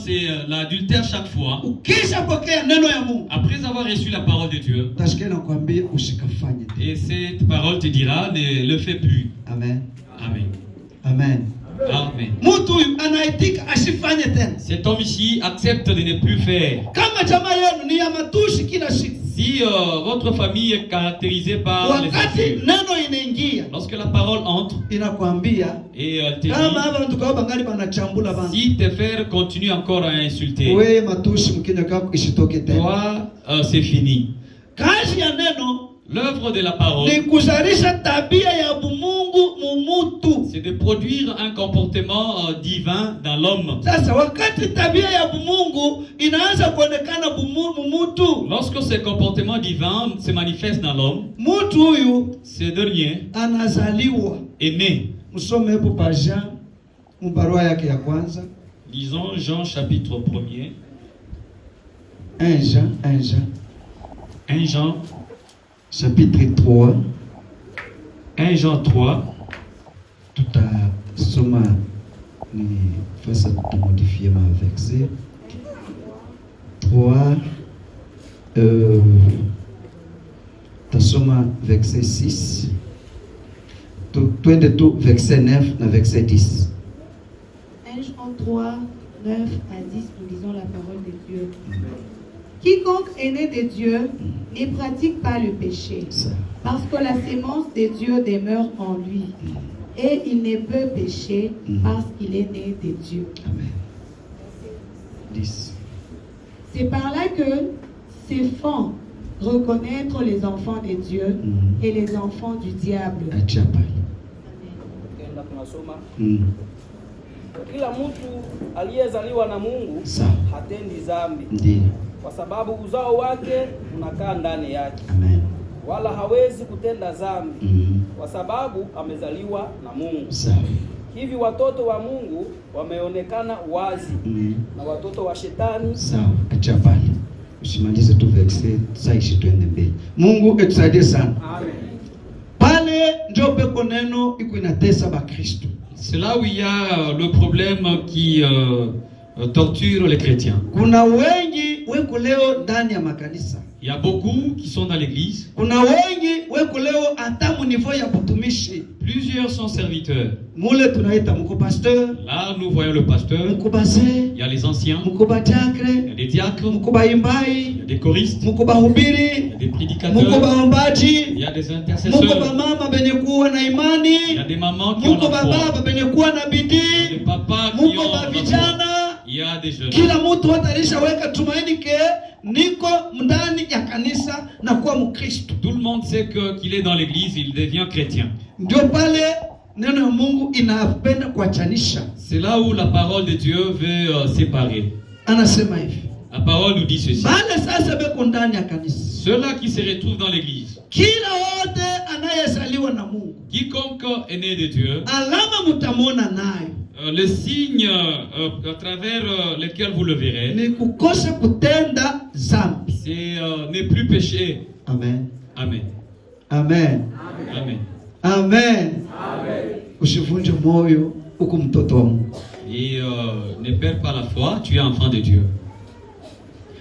c'est l'adultère chaque fois. Après avoir reçu la parole de Dieu. Et cette parole te dira, ne le fais plus. Amen. Amen. Amen. Amen. Cet homme ici accepte de ne plus faire. Si votre famille est caractérisée par les insultes, lorsque la parole entre et elle te dit, si tes frères continuent encore à insulter, toi, c'est fini. L'œuvre de la parole, c'est de produire un comportement divin dans l'homme. Lorsque ce comportement divin se manifeste dans l'homme, ce dernier est né. Lisons Jean chapitre 1er. 1 Jean. Chapitre 3. 1 Jean 3. Tout à soma ni faça de modifier ma verset 3 tasoma verset 6 tout verset 9 na verset 10. 1 Jean 3 9 à 10, nous lisons la parole de Dieu. Quiconque est né de Dieu ne pratique pas le péché, parce que la sémence de Dieu demeure en lui, et il ne peut pécher parce qu'il est né de Dieu. Amen. 10. C'est par là que se font reconnaître les enfants de Dieu et les enfants du diable. Kila mtu aliyezaliwa na Mungu hatendi dhambi, kwa sababu uzao wake unakaa ndani yake. Amen. Wala hawezi kutenda dhambi kwa sababu amezaliwa na Mungu. Hivi watoto wa Mungu wameonekana wazi na watoto wa shetani. Sawa, acha pale. Usimalize tu verse sasa twende mbele. Mungu etusaidie sana. Amen. Pale ndio peko neno iko inatesa ba Kristo. C'est là où il y a le problème qui torture les chrétiens. Kuna wengi weko leo ndani ya makanisa. Il y a beaucoup qui sont dans l'église. Kuna wengi weko leo hata mu niveau ya kutumishi. Plusieurs sont serviteurs. Mule tunaita mko pasteur. Là, nous voyons le pasteur. Mko base. Il y a les anciens. Mko badiakre. Il y a des diacres. Mko baimbai. Il y a des choristes. Mko bahubiri. Il y a des prédicateurs. Mko baombaji. Il y a des intercesseurs. Mko bamama benye kuwa na imani. Il y a des mamans qui ont la foi. Mko baba benye kuwa na bidii. Des papas qui ont la vijana. Il y a des jeunes. Kila mtu atarisha weka tumaini ke niko ndani ya kanisa na kuwa Mkristo. Tout le monde sait qu'il est dans l'église, il devient chrétien. Ndio pale neno ya Mungu inapenda kuachanisha. C'est là où la parole de Dieu veut séparer. Anasema hivi. La parole nous dit ceci. Bale sasa beko ndani ya kanisa. Ceux-là qui se retrouvent dans l'église. Kila wote anayezaliwa na Mungu. Quiconque est né de Dieu. Alama mutamona nayo. Le signe à travers lequel vous le verrez, c'est ne plus pécher. Amen. Amen. Amen. Amen. Amen. Usivunje moyo uko mtoto wa Mungu. Et ne perds pas la foi, tu es enfant de Dieu.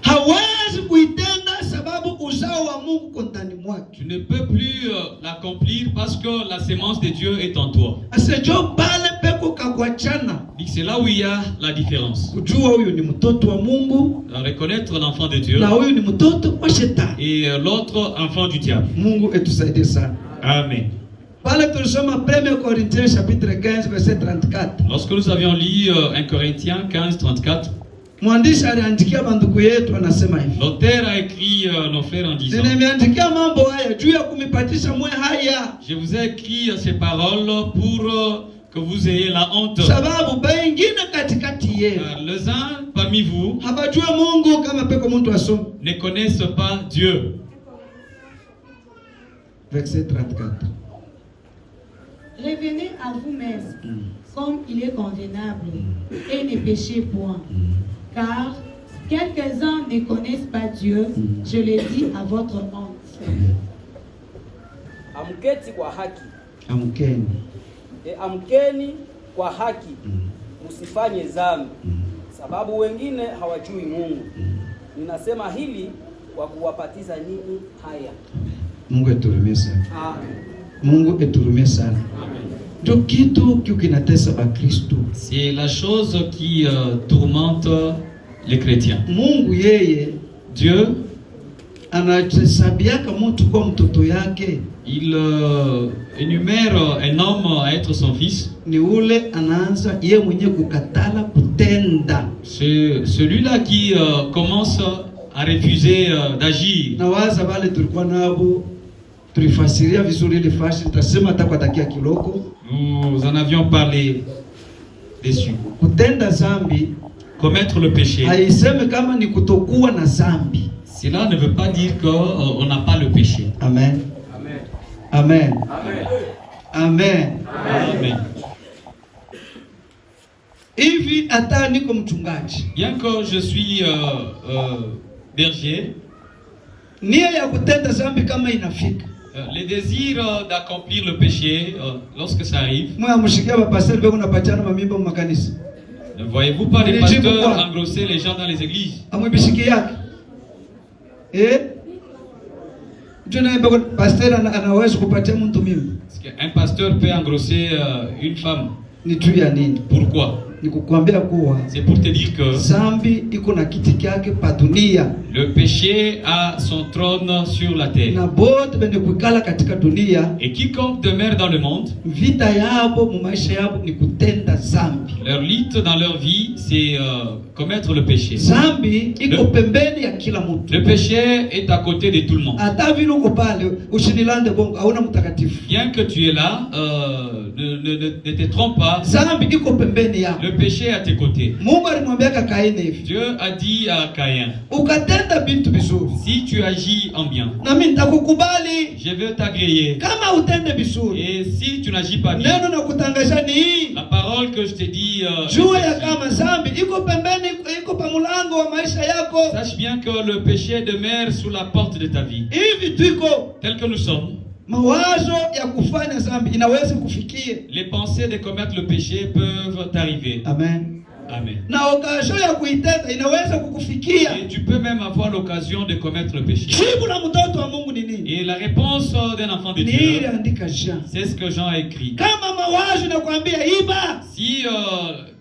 Hawezi kuitenda sababu uzao wa Mungu uko ndani mwake. Tu ne peux plus l'accomplir parce que la sémence de Dieu est en toi. Asejo bale peko kakuachana. C'est là où il y a la différence. Kujua huyu ni mtoto wa Mungu. Reconnaître l'enfant de Dieu. Na huyu ni mtoto wa shetani. Et l'autre enfant du diable. Mungu etusaidie sana. Amen. Pale tulisoma 1 Corinthiens chapitre 15 verset 34. Lorsque nous avions lu 1 Corinthiens 15 34. Mwandishi aliandikia bandugu yetu anasema hivi. L'auteur a écrit nos frères en disant. Nimeandikia mambo haya juu ya kumipatisha mwe haya. Je vous ai écrit ces paroles pour que vous ayez la honte. Sababu bengine katikati yenu. Les uns parmi vous habajua Mungu kama peko mtu asome. Ne connaissent pas Dieu. Verset 34. Revenez à vous-même comme il est convenable et ne péchez point. Car quelques-uns ne connaissent pas Dieu, je le dis à votre honte. Amketi kwa haki. Amkeni. Amkeni kwa haki. Usifanye dhambi. sababu wengine hawajui Mungu. Ninasema hili kwa kuwapatiza ninyi haya. Mungu eturumie sana. Amen. Mungu eturumie sana. Amen. Ndio kitu kinatesa Bakristo. C'est la chose qui tourmente les chrétiens. Mungu yeye, Dieu, anahesabiaka mtu kwa mtoto yake. il énumère un homme à être son fils. Ni ule anaanza yeye mwenyewe kukatala kutenda. C'est celui-là qui commence à refuser d'agir. Na waza wale tulikuwa nabo tulifasiria vizuri ile fasi, nitasema atakwatakia kiloko. Nous en avions parlé dessus. Kutenda zambi, Commettre le péché, haiseme kama ni kutokuwa na zambi. cela ne veut pas dire qu'on n'a pas le péché. Amen. Amen. Amen. Amen. Hivi hata niko mchungaji, Bien que je suis berger, nia ya kutenda zambi kama inafika, les désirs d'accomplir le péché, lorsque ça arrive, mwa mshikia ba pastor beko napachana mamimba mu makanisa, ne voyez-vous pas les pasteurs engrosser les gens dans les églises? amwibishiki yake jona beko pastor anaweza kupatia mtu mimba. Est-ce qu'un pasteur peut engrosser une femme? Ni tu ya nini? Pourquoi? Ni kukwambia kuwa C'est pour te dire que zambi iko na kiti kyake pa dunia, le péché a son trône sur la terre. na bote bende kukala katika dunia, Et quiconque demeure dans le monde, vita yabo mu maisha yabo ni kutenda zambi. leur lutte dans leur vie, c'est commettre le péché. Zambi iko pembeni ya kila mtu. Le péché est à côté de tout le monde. Hata vile uko pale ushinilande bongo hauna mtakatifu. Bien que tu es là, ne te trompe pas. Zambi iko pembeni yako. Le péché est à tes côtés. Mungu alimwambia Kaini hivi, Dieu a dit à Caïn, ukatenda bintu vizuri, si tu agis en bien, na mimi nitakukubali. je veux t'agréer. Kama utende vizuri, Et si tu n'agis pas bien, neno na kutangaza ni hii, la parole que je te dis, jua ya kama zambi iko pembeni, iko pa mlango wa maisha yako. sache bien que le péché demeure sous la porte de ta vie. Hivi tuiko Tel que nous sommes, mawazo ya kufanya zambi inaweza kufikie. les pensées de commettre le péché peuvent t'arriver. Amen. Amen. Na okazio ya kuitenda inaweza kukufikia. Et tu peux même avoir l'occasion de commettre le péché. Jibu la mtoto wa Mungu ni nini? Et la réponse d'un enfant de Ni Dieu, ile andika Jean. c'est ce que Jean a écrit. Kama mawazo nakwambia iba, Si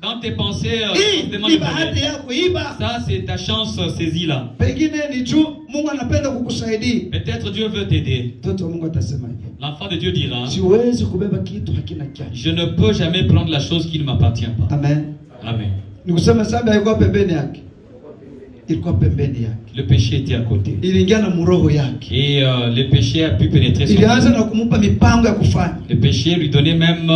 dans tes pensées, hii tu demandes ni le bahati bonheur, yako iba. ça c'est ta chance saisie là. Pengine ni juu Mungu anapenda kukusaidia. Peut-être Dieu veut t'aider. Mtoto wa Mungu atasema hivi, L'enfant de Dieu dira, siwezi kubeba kitu hakina kiasi. je ne peux jamais prendre la chose qui ne m'appartient pas. Amen. Amen. Ni kusema zambi haikuwa pembeni yake, ilikuwa pembeni yake, Le péché était à côté. iliingia na muroho yake, Et le péché a pu pénétrer son ilianza cœur. na kumupa mipango ya kufanya. Le péché lui donnait même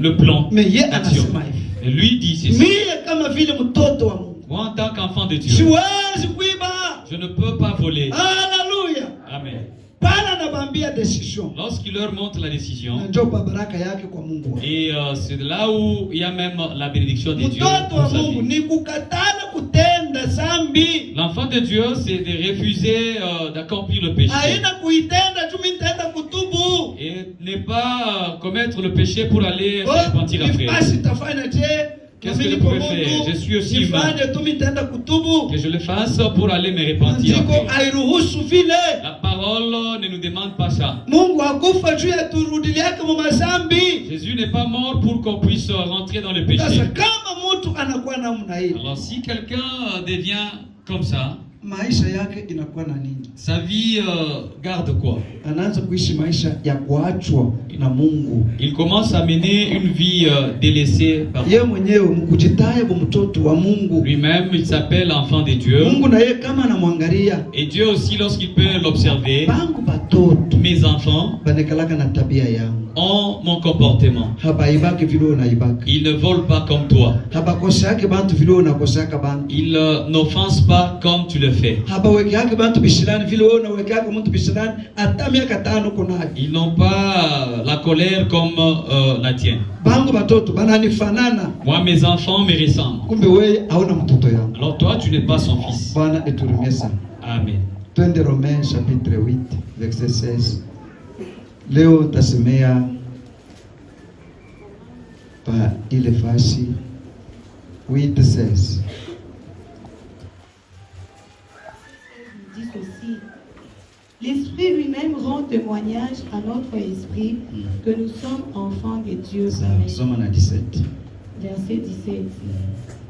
le plan Mais yeye d'action. anasema hivi, Et lui dit ceci, mie kama vile mtoto wa Mungu moi en tant qu'enfant de Dieu, siwezi kuiba. je ne peux pas voler. Haleluya! Amen. Pala anabambia decision, Lorsqu'il leur montre la décision, na ndio baraka yake kwa Mungu. et c'est là où il y a même la bénédiction de Dieu Mtoto pour wa sa Mungu vie. ni kukatala kutenda zambi, L'enfant de Dieu, c'est de refuser d'accomplir le péché. haina kuitenda tu mimi nitaenda kutubu. Et ne pas commettre le péché pour aller se repentir après. Basi tafanya je? Qu'est-ce que je pouvais faire? Je suis aussi humain. Nifanye tu mimi nitaenda kutubu. Que je le fasse pour aller me repentir Andiko après. hairuhusu vile. La parole ne nous demande pas ça. Mungu hakufa juu ya turudiliake mu mazambi. Jésus n'est pas mort pour qu'on puisse rentrer dans le péché. Sasa kama mtu anakuwa namna hii, Alors si quelqu'un devient comme ça, maisha yake inakuwa na nini? sa vie garde quoi? Anaanza kuishi maisha ya kuachwa na Mungu. Il commence à mener une vie délaissée par Yeye mwenyewe mkujitaye kwa mtoto wa Mungu. lui-même. Il s'appelle enfant de Dieu. Mungu na yeye kama anamwangalia, Et Dieu aussi, lorsqu'il peut l'observer, bangu batoto mes enfants banekalaka na tabia yangu. ont mon comportement. Habaibaki vile unaibaka. Ils ne volent pas comme toi. Habakosake bantu vile unakosaka bantu. Ils n'offensent pas comme tu le fais. Habawekeake bantu bishilani vile wewe unawekeaka mtu bishilani hata miaka 5 kunaje. Ils n'ont pas la colère comme la tienne. Bangu batoto bananifanana. Moi, mes enfants me ressemblent. Kumbe wewe hauna mtoto yangu. Alors toi, tu n'es pas son fils. Bwana eturumie sana. Amen. Twende Romains chapitre 8 verset 16. Leo tasemea pa ile fasi 8:16. rend témoignage à notre esprit que nous sommes enfants de Dieu. Amen. 17. Verset 17.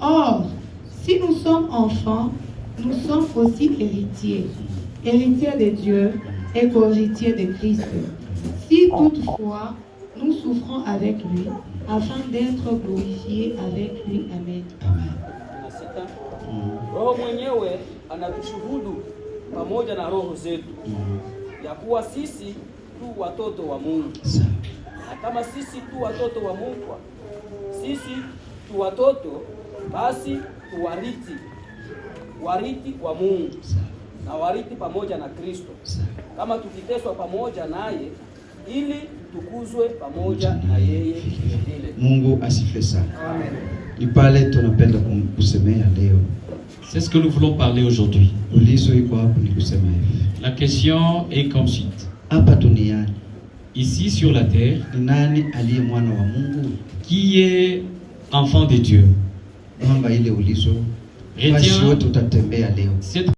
Or, si nous sommes enfants, nous sommes aussi héritiers, héritiers de Dieu et co-héritiers de Christ. Si toutefois nous souffrons avec lui, afin d'être glorifiés avec lui. Amen. Roho mwenyewe anatushuhudu pamoja na roho zetu ya kuwa sisi tu watoto wa Mungu. Na kama sisi tu watoto wa Mungu, sisi tu watoto, basi tu wariti wa Mungu na wariti pamoja na Kristo, kama tukiteswa pamoja naye, ili tukuzwe pamoja na yeye vile. Mungu asifiwe sana. Amen. Ni pale tunapenda kusemea leo. C'est ce que nous voulons parler aujourd'hui. La question est comme suite. Ici sur la terre, qui est enfant de Dieu? Retiens cette